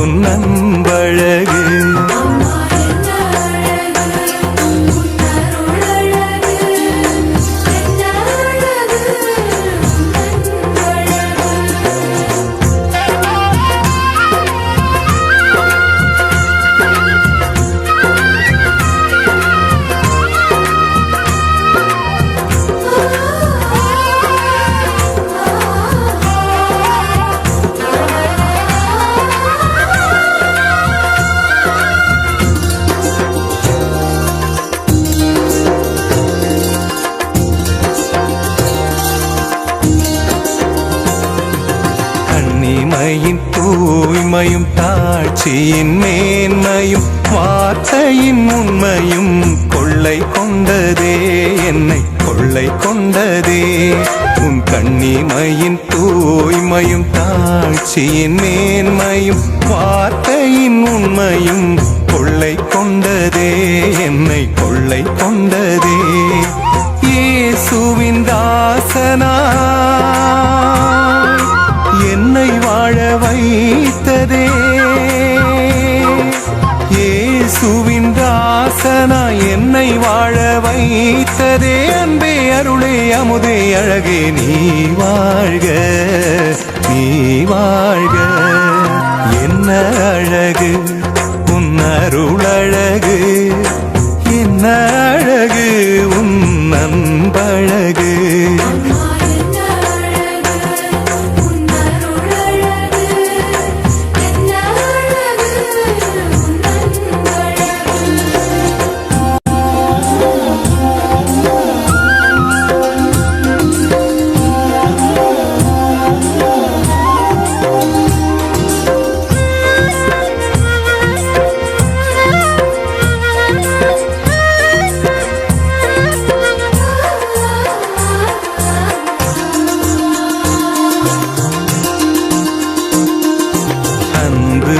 உன் அன்பழகு. கண்ணிமையின் தூய்மையும் தாட்சியின் மேன்மையும் வார்த்தையின் உண்மையும் கொள்ளை கொண்டதே, என்னை கொள்ளை கொண்டதே. உன் கண்ணிமையின் தூய்மையும் தாட்சியின் மேன்மையும் வார்த்தையின் உண்மையும் கொள்ளை கொண்டதே, என்னை கொள்ளை கொண்டதே. இயேசுவின் தாசனா என்னை வாழ வைத்ததே, இயேசுவின் தாசனா என்னை வாழ வைத்ததே. அன்பே அருளே அமுதே அழகே நீ வாழ்க, நீ வாழ்க. என்ன அழகு உன் அருளழகு, என்ன அழகு உன் அன்பழகு.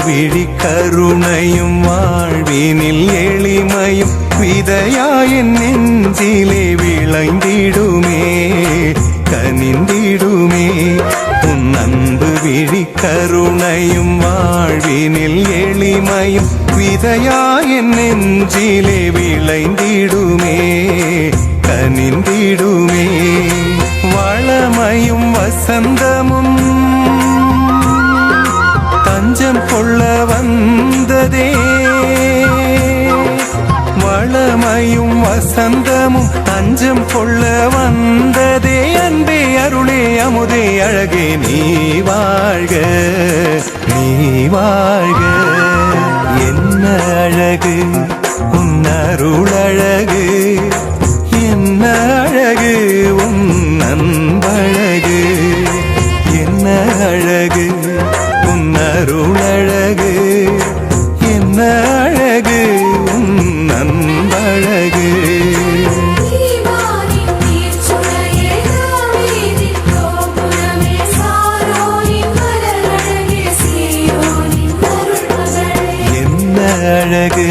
விழி கருணையும் வாழ்வினில் எளிமையும் விதையாயின் நெஞ்சிலே விளைந்திடுமே, கனிந்திடுமே. உன் அன்பு விழி கருணையும் வாழ்வினில் எளிமையும் விதையாயின் நெஞ்சிலே விளைந்திடுமே, கனிந்திடுமே. வளமையும் வசந்தமும் தஞ்சம் கொள்ள வந்ததே, வளமையும் வசந்தமும் தஞ்சம் கொள்ள வந்ததே. அன்பே அருளே அமுதே அழகே நீ வாழ்க, நீ வாழ்க. என்ன அழகு உன் அருளழகு, என்ன அழகு உன் அன்பழகு. என்ன அழகு உன் அருளழகு, என்ன அழகு உன் அன்பழகு. என்ன அழகு